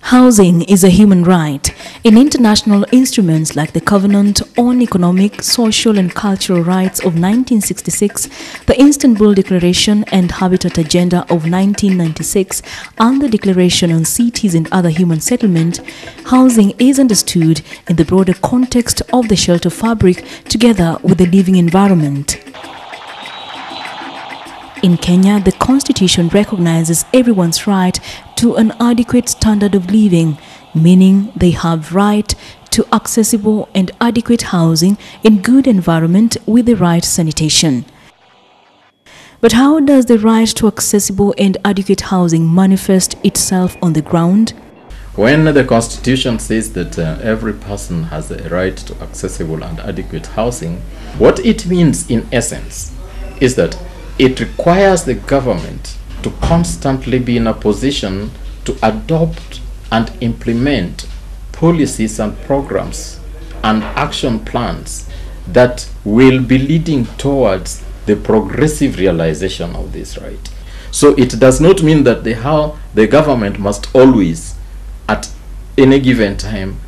Housing is a human right. In international instruments like the Covenant on Economic, Social and Cultural Rights of 1966, the Istanbul Declaration and Habitat Agenda of 1996, and the Declaration on Cities and Other Human Settlement, housing is understood in the broader context of the shelter fabric together with the living environment. In Kenya, the Constitution recognizes everyone's right to an adequate standard of living, meaning they have right to accessible and adequate housing in good environment with the right sanitation. But how does the right to accessible and adequate housing manifest itself on the ground? When the Constitution says that every person has a right to accessible and adequate housing, what it means in essence is that it requires the government to constantly be in a position to adopt and implement policies and programs and action plans that will be leading towards the progressive realization of this right. So it does not mean that the government must always, at any given time,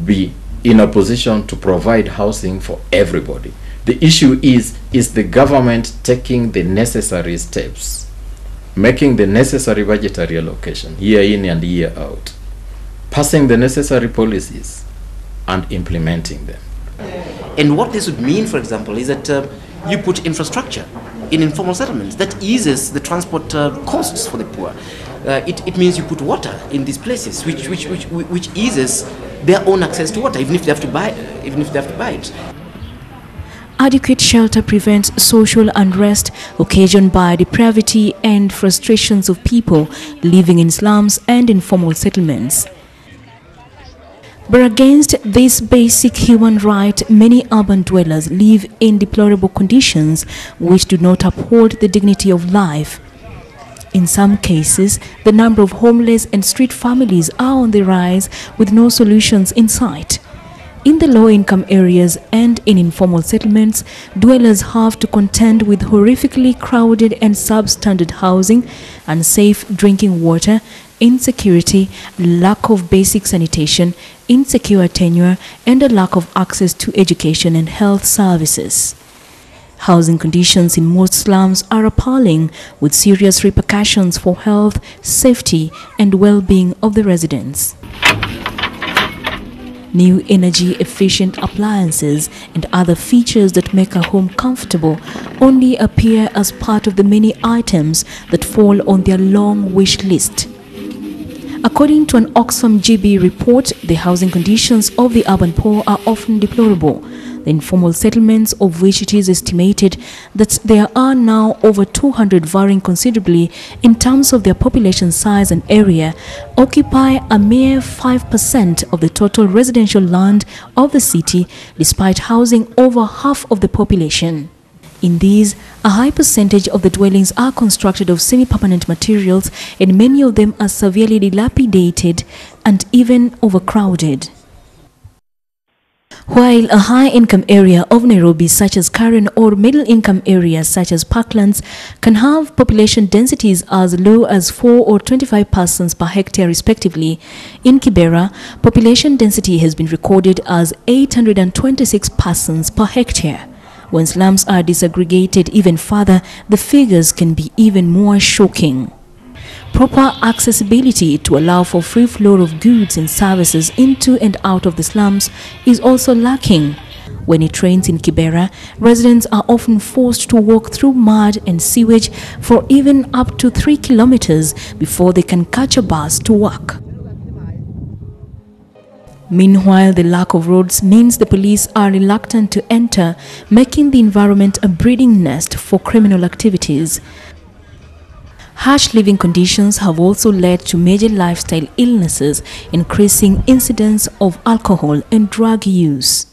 be in a position to provide housing for everybody. The issue is the government taking the necessary steps, making the necessary budgetary allocation year in and year out, passing the necessary policies and implementing them. And what this would mean, for example, is that you put infrastructure in informal settlements. That eases the transport costs for the poor. It means you put water in these places, which eases their own access to water, even if they have to buy it. Adequate shelter prevents social unrest occasioned by depravity and frustrations of people living in slums and informal settlements. But against this basic human right, many urban dwellers live in deplorable conditions which do not uphold the dignity of life. In some cases, the number of homeless and street families are on the rise with no solutions in sight. In the low-income areas and in informal settlements, dwellers have to contend with horrifically crowded and substandard housing, unsafe drinking water, insecurity, lack of basic sanitation, insecure tenure, and a lack of access to education and health services. Housing conditions in most slums are appalling, with serious repercussions for health, safety, and well-being of the residents. New energy-efficient appliances and other features that make a home comfortable only appear as part of the many items that fall on their long wish list. According to an Oxfam GB report, the housing conditions of the urban poor are often deplorable. The informal settlements, of which it is estimated that there are now over 200, varying considerably in terms of their population size and area, occupy a mere 5% of the total residential land of the city, despite housing over half of the population. In these, a high percentage of the dwellings are constructed of semi-permanent materials, and many of them are severely dilapidated and even overcrowded. While a high-income area of Nairobi, such as Karen, or middle-income areas such as Parklands, can have population densities as low as 4 or 25 persons per hectare respectively, in Kibera, population density has been recorded as 826 persons per hectare. When slums are disaggregated even further, the figures can be even more shocking. Proper accessibility to allow for free flow of goods and services into and out of the slums is also lacking. When it rains in Kibera, residents are often forced to walk through mud and sewage for even up to 3 kilometers before they can catch a bus to work. Meanwhile, the lack of roads means the police are reluctant to enter, making the environment a breeding nest for criminal activities. Harsh living conditions have also led to major lifestyle illnesses, increasing incidence of alcohol and drug use.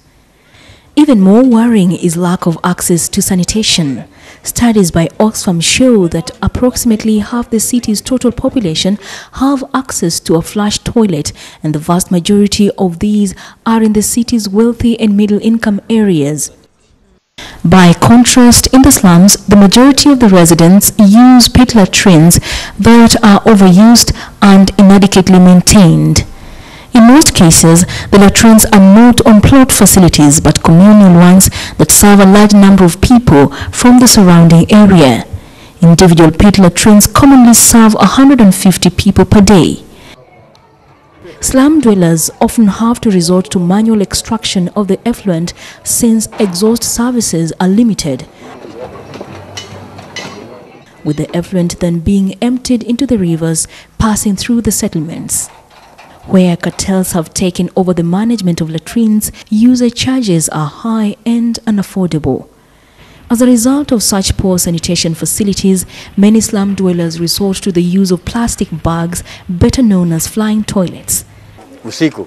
Even more worrying is lack of access to sanitation. Studies by Oxfam show that approximately half the city's total population have access to a flush toilet, and the vast majority of these are in the city's wealthy and middle-income areas. By contrast, in the slums, the majority of the residents use pit latrines that are overused and inadequately maintained. In most cases, the latrines are not on-plot facilities but communal ones that serve a large number of people from the surrounding area. Individual pit latrines commonly serve 150 people per day. Slum dwellers often have to resort to manual extraction of the effluent since exhaust services are limited, with the effluent then being emptied into the rivers passing through the settlements. Where cartels have taken over the management of latrines, user charges are high and unaffordable. As a result of such poor sanitation facilities, many slum dwellers resort to the use of plastic bags, better known as flying toilets. Usiku,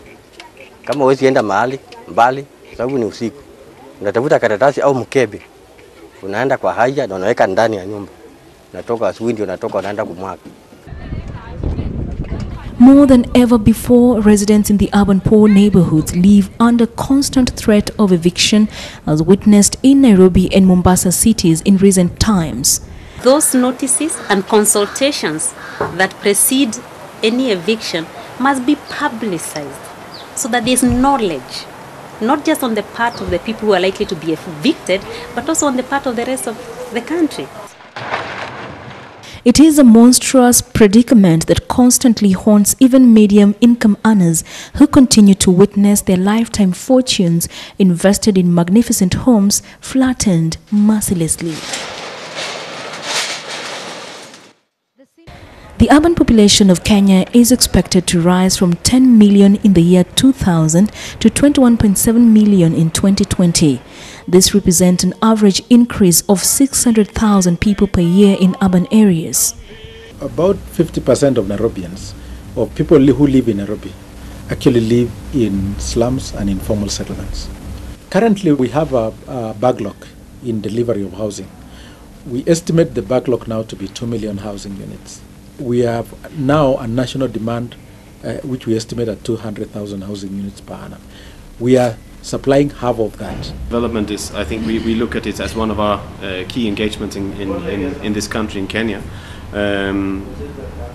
kama huwezi enda mahali mbali, sababu ni usiku, unatafuta karatasi au mkebe, unaenda kwa haja na unaweka ndani ya nyumba, unatoka asubuhi ndio unatoka unaenda kumwaga. More than ever before, residents in the urban poor neighborhoods live under constant threat of eviction, as witnessed in Nairobi and Mombasa cities in recent times. Those notices and consultations that precede any eviction must be publicized so that there is knowledge, not just on the part of the people who are likely to be evicted, but also on the part of the rest of the country. It is a monstrous predicament that constantly haunts even medium-income earners who continue to witness their lifetime fortunes invested in magnificent homes flattened mercilessly. The urban population of Kenya is expected to rise from 10 million in the year 2000 to 21.7 million in 2020. This represents an average increase of 600,000 people per year in urban areas. About 50% of Nairobians, or people who live in Nairobi, actually live in slums and informal settlements. Currently, we have a backlog in delivery of housing. We estimate the backlog now to be 2 million housing units. We have now a national demand, which we estimate at 200,000 housing units per annum. We are supplying half of that. Development is, I think we look at it as one of our key engagements in this country, in Kenya.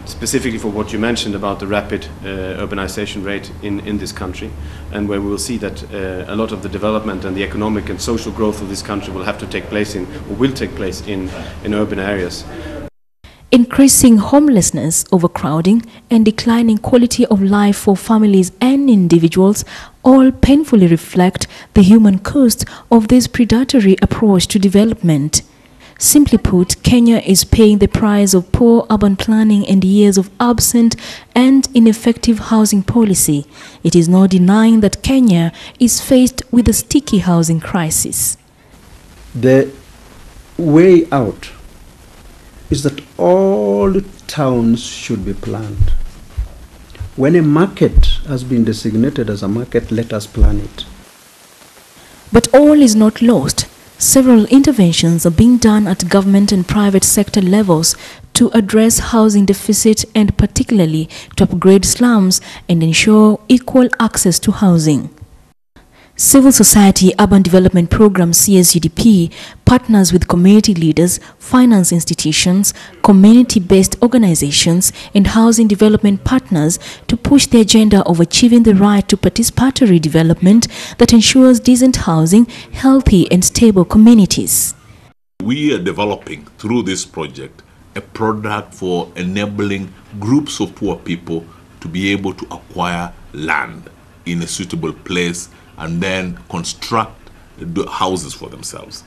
Specifically for what you mentioned about the rapid urbanization rate in this country, and where we will see that a lot of the development and the economic and social growth of this country will have to take place in, or will take place in urban areas. Increasing homelessness, overcrowding, and declining quality of life for families and individuals all painfully reflect the human cost of this predatory approach to development. Simply put, Kenya is paying the price of poor urban planning and years of absent and ineffective housing policy. It is no denying that Kenya is faced with a sticky housing crisis. The way out is that all towns should be planned. When a market has been designated as a market, let us plan it. But all is not lost. Several interventions are being done at government and private sector levels to address housing deficit and particularly to upgrade slums and ensure equal access to housing. Civil Society Urban Development Program (CSUDP) partners with community leaders, finance institutions, community-based organizations, and housing development partners to push the agenda of achieving the right to participatory development that ensures decent housing, healthy and stable communities. We are developing through this project a product for enabling groups of poor people to be able to acquire land in a suitable place and then construct houses for themselves.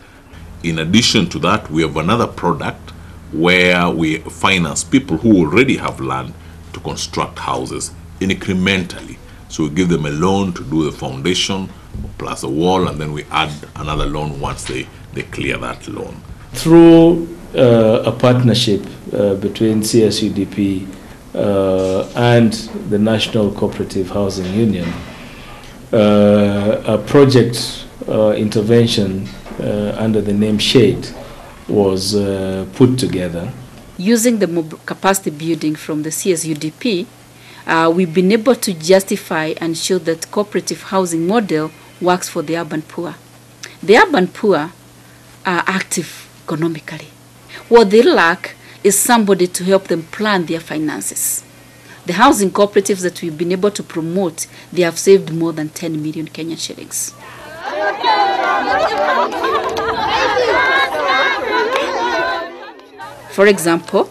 In addition to that, we have another product where we finance people who already have land to construct houses incrementally. So we give them a loan to do the foundation plus a wall, and then we add another loan once they clear that loan. Through a partnership between CSUDP and the National Cooperative Housing Union, a project intervention under the name SHADE was put together. Using the capacity building from the CSUDP, we've been able to justify and show that cooperative housing model works for the urban poor. The urban poor are active economically. What they lack is somebody to help them plan their finances. The housing cooperatives that we've been able to promote, they have saved more than 10 million Kenyan shillings. For example,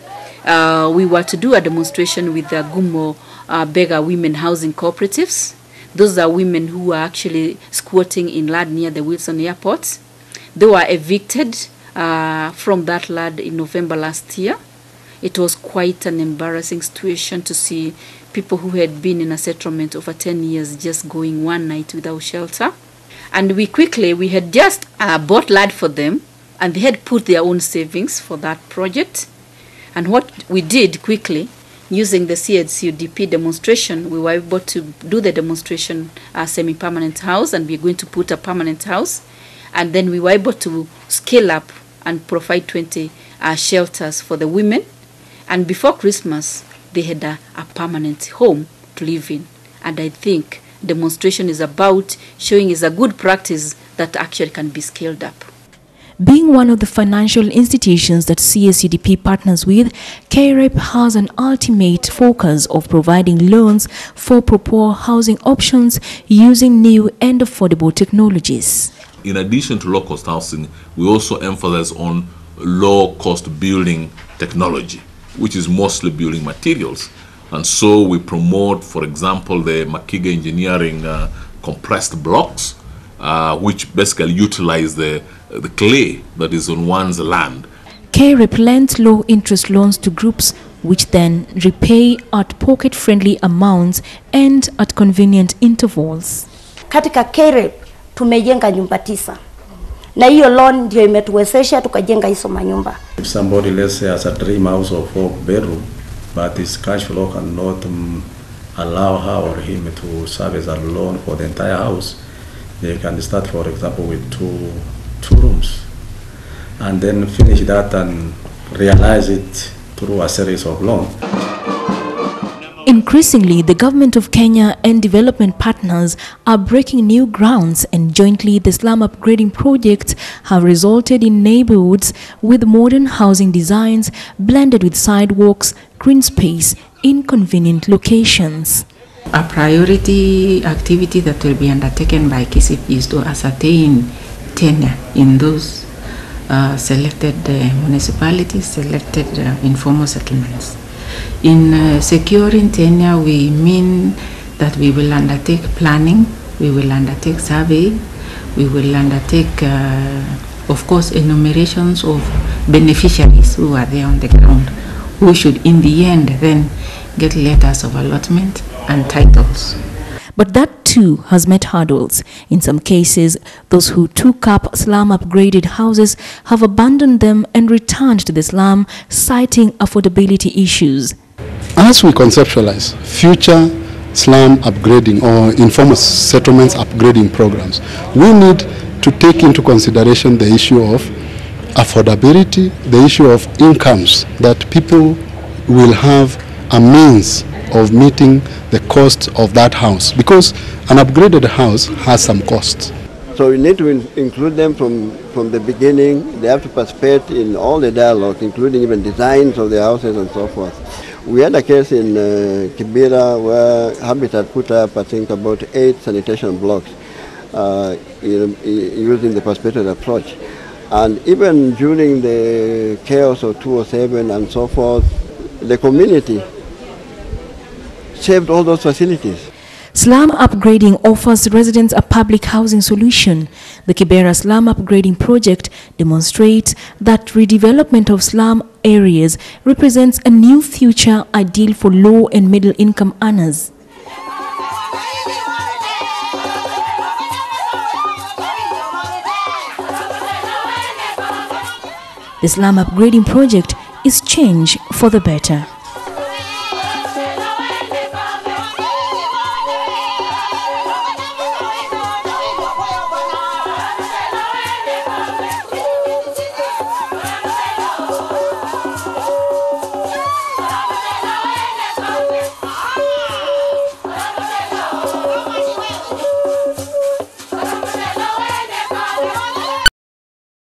we were to do a demonstration with the Gumo Beggar Women Housing Cooperatives. Those are women who are actually squatting in land near the Wilson Airport. They were evicted from that land in November last year. It was quite an embarrassing situation to see people who had been in a settlement over 10 years just going one night without shelter. And we had just bought land for them, and they had put their own savings for that project. And what we did quickly, using the CHCUDP demonstration, we were able to do the demonstration semi-permanent house, and we're going to put a permanent house. And then we were able to scale up and provide 20 shelters for the women. And before Christmas, they had a permanent home to live in. And I think demonstration is about showing is a good practice that actually can be scaled up. Being one of the financial institutions that CSUDP partners with, KREP has an ultimate focus of providing loans for poor housing options using new and affordable technologies. In addition to low-cost housing, we also emphasize on low-cost building technology, which is mostly building materials. And so we promote, for example, the Makiga Engineering compressed blocks, which basically utilize the clay that is on one's land. KREP lends low-interest loans to groups which then repay at pocket-friendly amounts and at convenient intervals. Katika KREP tumejenga nyumba 9. Na hiyo loan ndio imetuwezesha tukajenga hizo manyumba. If somebody, let's say, has a dream house of 4 bedroom, but his cash flow cannot allow her or him to service a loan for the entire house, they can start, for example, with two rooms, and then finish that and realize it through a series of loans. Increasingly, the government of Kenya and development partners are breaking new grounds, and jointly the slum upgrading projects have resulted in neighborhoods with modern housing designs blended with sidewalks, green space in convenient locations. A priority activity that will be undertaken by KCP is to ascertain tenure in those selected municipalities, selected informal settlements. In securing tenure, we mean that we will undertake planning, we will undertake survey, we will undertake, of course, enumerations of beneficiaries who are there on the ground, who should in the end then get letters of allotment and titles. But that too has met hurdles. In some cases, those who took up slum upgraded houses have abandoned them and returned to the slum, citing affordability issues. As we conceptualize future slum upgrading or informal settlements upgrading programs, we need to take into consideration the issue of affordability, the issue of incomes, that people will have a means of meeting the cost of that house, because an upgraded house has some costs. So we need to include them from the beginning. They have to participate in all the dialogue, including even designs of the houses and so forth. We had a case in Kibera where Habitat put up, I think, about 8 sanitation blocks using the participated approach. And even during the chaos of 2007 and so forth, the community saved all those facilities. Slum upgrading offers residents a public housing solution. The Kibera Slum Upgrading Project demonstrates that redevelopment of slum areas represents a new future ideal for low and middle income earners. The Slum Upgrading Project is change for the better.